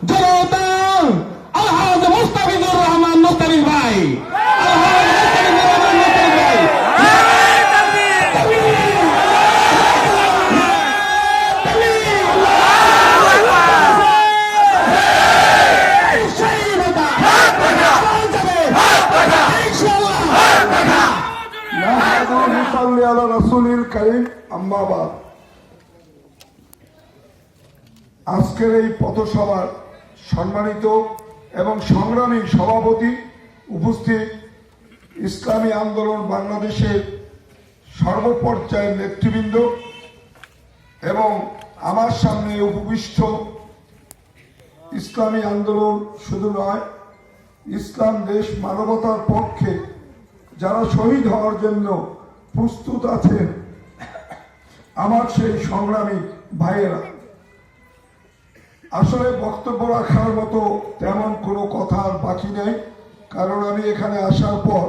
জনতার আলহাজ মুস্তাফিজুর রহমান মুস্তাফিজ ভাই, আলহাজ মুস্তাফিজুর রহমান মুস্তাফিজ ভাই। আজকের এই পথসভার সম্মানিত এবং সংগ্রামী সভাপতি, উপস্থিত ইসলামী আন্দোলন বাংলাদেশের সর্বপর্যায়ের নেতৃবৃন্দ এবং আমার সামনে উপবিষ্ট ইসলামী আন্দোলন শুধু নয়, ইসলাম দেশ মানবতার পক্ষে যারা শহীদ হওয়ার জন্য প্রস্তুত আছেন, আমার সেই সংগ্রামী ভাইয়েরা, আসলে বক্তব্য রাখার মতো তেমন কোনো কথা আর বাকি নেই। কারণ আমি এখানে আসার পর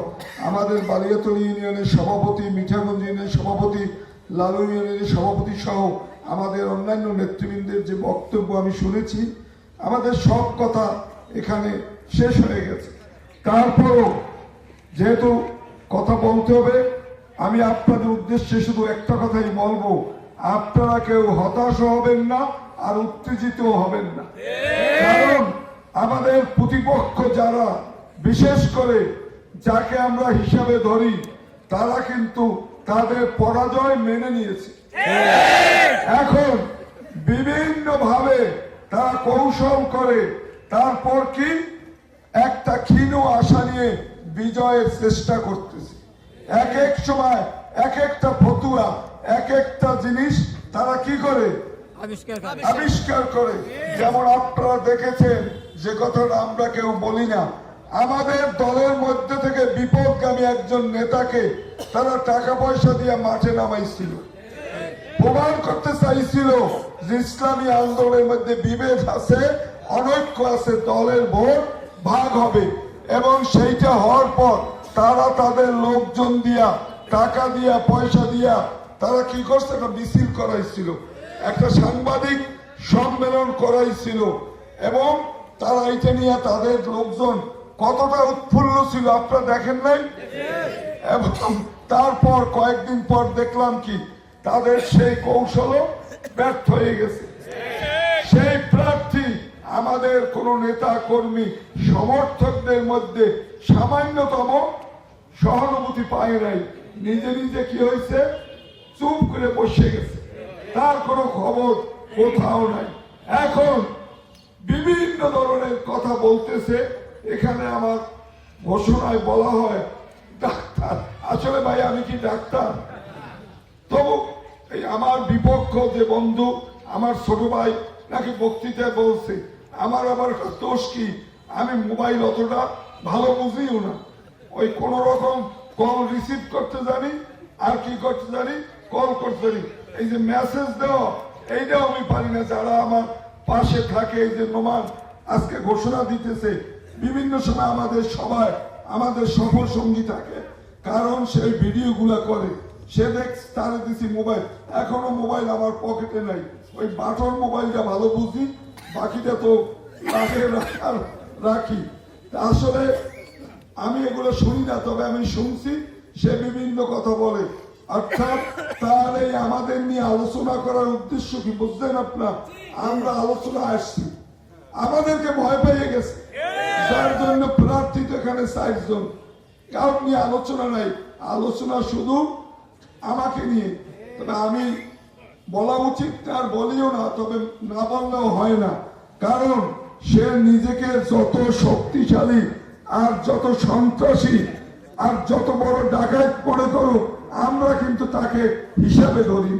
আমাদের বালিয়াতলী ইউনিয়নের সভাপতি, মিঠাগঞ্জ ইউনিয়নের সভাপতি, লালু ইউনিয়নের সভাপতি সহ আমাদের অন্যান্য নেতৃবৃন্দের যে বক্তব্য আমি শুনেছি, আমাদের সব কথা এখানে শেষ হয়ে গেছে। তারপরও যেহেতু কথা বলতে হবে, আমি আপনাদের উদ্দেশ্যে শুধু একটা কথাই বলবো, আপনারা কেউ হতাশ হবেন না আর উত্তেজিত হবেন না। কারণ আমাদের প্রতিপক্ষ যারা, বিশেষ করে যাকে আমরা হিসাবে ধরি, তারা কিন্তু তাদের পরাজয় মেনে নিয়েছে। এখন বিভিন্ন ভাবে তারা কৌশল করে, তারপর কি একটা ক্ষীণ আশা নিয়ে বিজয়ের চেষ্টা করতেছে। এক এক সময় এক একটা ফতুয়া, এক একটা জিনিস তারা কি করে আবিষ্কার করে। যেমন আপনারা দেখেছেন, যে কথাটা আমরা কেউ বলি না, আমাদের দলের মধ্যে থেকে বিপদগামী একজন নেতাকে তারা টাকা পয়সা দিয়ে মাঠে নামাইছিল, প্রমাণ করতে চাইছিল যে ইসলামী আন্দোলনের মধ্যে বিভেদ আছে, অনৈক্য আছে, দলের ভোট ভাগ হবে। এবং সেইটা হওয়ার পর তারা তাদের লোকজন দিয়া, টাকা দিয়া, পয়সা দিয়া তারা কি করছে, একটা মিছিল করাইছিল, একটা সাংবাদিক সম্মেলন করাইছিল। এবং তারা এটা নিয়ে তাদের লোকজন কতটা উৎফুল্ল ছিল আপনারা দেখেন নাই। এবং তারপর কয়েকদিন পর দেখলাম কি, তাদের সেই কৌশলও ব্যর্থ হয়ে গেছে। সেই প্রার্থী আমাদের কোন নেতা কর্মী সমর্থকদের মধ্যে সামান্যতম সহানুভূতি পায় নাই, নিজে নিজে কি হয়েছে, চুপ করে বসে গেছে, তার কোনো খবর কোথাও নাই। এখন বিভিন্ন ধরনের কথা বলতেছে। এখানে আমার ঘোষণায় বলা হয় ডাক্তার, আসলে ভাই আমি কি ডাক্তার? তবু এই আমার বিপক্ষ যে বন্ধু, আমার ছোট ভাই নাকি বক্তৃতায় বলছে, আমার আবার দোষ কি, আমি মোবাইল অতটা ভালো বুঝিও না, ওই কোন রকম কল রিসিভ করতে জানি, আর কি করতে জানি, কল করতে জানি, এই যে মেসেজ দেওয়া এইটাও আমি পারি না। যারা আমার পাশে থাকে, এই যে নোমান আজকে ঘোষণা দিতেছে, বিভিন্ন সময় আমাদের সবাই আমাদের সফর সঙ্গী থাকে, কারণ সেই ভিডিও গুলা করে, সে দেখ তার দিছি মোবাইল, এখনো মোবাইল আমার পকেটে নাই, ওই বাটন মোবাইলটা ভালো বুঝি, বাকিটা তো রাখি। আসলে আমি এগুলো শুনি না, তবে আমি শুনছি সে বিভিন্ন কথা বলে। অর্থাৎ তার এই আমাদের নিয়ে আলোচনা করার উদ্দেশ্য কি বুঝলেন আপনার? আমরা আলোচনা আসছি, আমাদেরকে ভয় পেয়ে গেছে, যার জন্য প্রার্থী তো এখানে 4 জন, কারণ নিয়ে আলোচনা নাই, আলোচনা শুধু আমাকে নিয়ে। তবে আমি বলা উচিত আর বলিও না, তবে না বললেও হয় না, কারণ সে নিজেকে যত শক্তিশালী আর যত সন্ত্রাসী আর যত বড় ডাকাত মনে করুক, আমরা কিন্তু তাকে হিসাবে ধরি।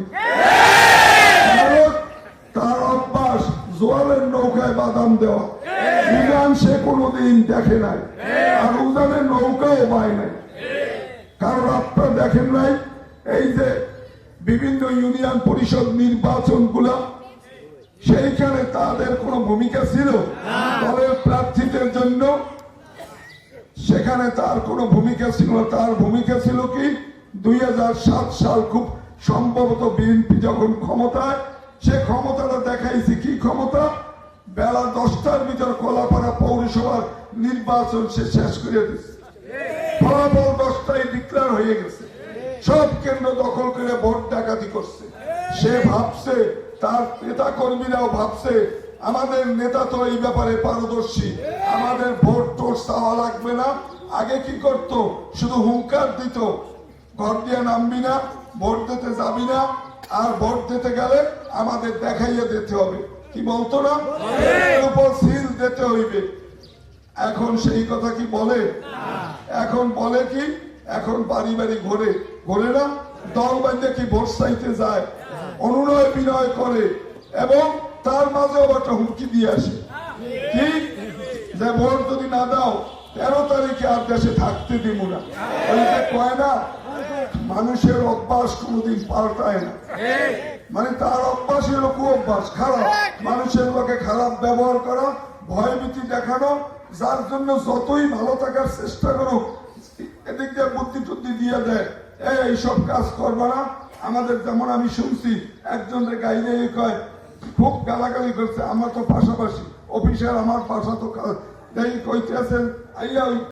তার অভ্যাস জোয়ালের নৌকায় বাদাম দেওয়া, উজান সে কোনোদিন দেখে নাই, আর উজানের নৌকাও পায় নাই। কারণ আপনারা দেখেন নাই, এই যে বিভিন্ন ইউনিয়ন পরিষদ নির্বাচন গুলা, সেইখানে তাদের কোনো ভূমিকা ছিল দলের প্রার্থীদের জন্য? সেখানে তার কোনো ভূমিকা ছিল না। তার ভূমিকা ছিল কি, 2007 সাল খুব সম্ভবত বিএনপি যখন ক্ষমতায়, সে ক্ষমতাটা দেখাইছে কি ক্ষমতা, বেলা 10টার ভিতর কলাপাড়া পৌরসভার নির্বাচন সে শেষ করে দিচ্ছে। ফলাফল 10টায় ডিক্লেয়ার হয়ে গেছে। সব কেন্দ্র দখল করে ভোট ডাকাতি করছে। সে ভাবছে, তার নেতা কর্মীরাও ভাবছে আমাদের নেতা তো এই ব্যাপারে পারদর্শী, আমাদের ভোট টোট চাওয়া লাগবে না। আগে কি করত, শুধু হুঙ্কার দিত, ঘর দিয়ে নামবি না, ভোট দিতে যাবি না, আর ভোট দিতে গেলে আমাদের দেখাইয়ে দিতে হবে, কি বলতো না, এর উপর সিল দিতে হইবে। এখন সেই কথা কি বলে? এখন বলে কি, এখন বাড়ি বাড়ি ঘোরে, ঘোরে না, দল বান্ধে কি ভোট চাইতে যায়, অনুনয় বিনয় করে, এবং তার মাঝে একটা হুমকি দিয়ে আসে কি, যে ভোট যদি না দাও 13 তারিখে আর দেশে থাকতে দিব না। ওই যে কয় না, মানুষের অভ্যাস কোনোদিন পাল্টায় না, মানে তার অভ্যাস হলো কুঅভ্যাস, খারাপ মানুষের লোকে খারাপ ব্যবহার করা, ভয়ভীতি দেখানো, যার জন্য যতই ভালো থাকার চেষ্টা করুক এদিক দিয়ে বুদ্ধি টুদ্ধি দিয়ে দেয়, এইসব কাজ করবে না। আমাদের যেমন আমি শুনছি একজনের গাইলে কয়, খুব গালাগালি করছে, আমরা তো পাশাপাশি অফিসার, আমার পাশা তো কইতে আছেন আইয়া